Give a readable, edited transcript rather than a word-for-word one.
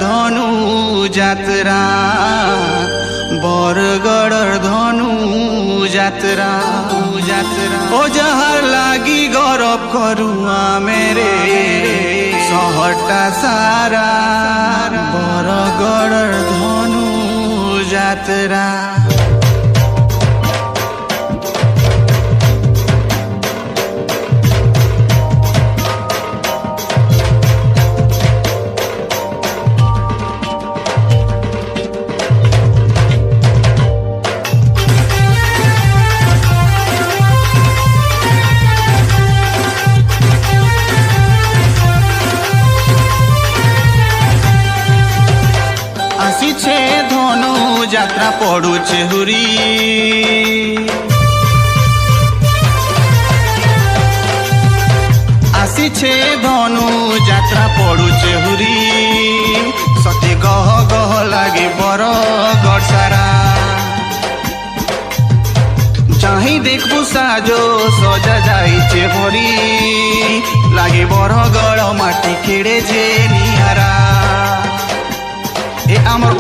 ধনু যাত্রা বরগড়র ধনু যাত্রা ও যাহার লাগি গরব করু আমেরে শহরটা সারা বরগড়র ধনু যাত্রা। আসিছে ধনু যাত্রা পড়ুছে হুরি আসিছে ধনু যাত্রা পড়ুছে হুরি সতে গহ গহ লাগে বরগড় সারা চাহি দেখবু সাজো সজা যাইছে ভরি লাগে বরগড় মাটি খেড়ে যে নিহারা। এ আমার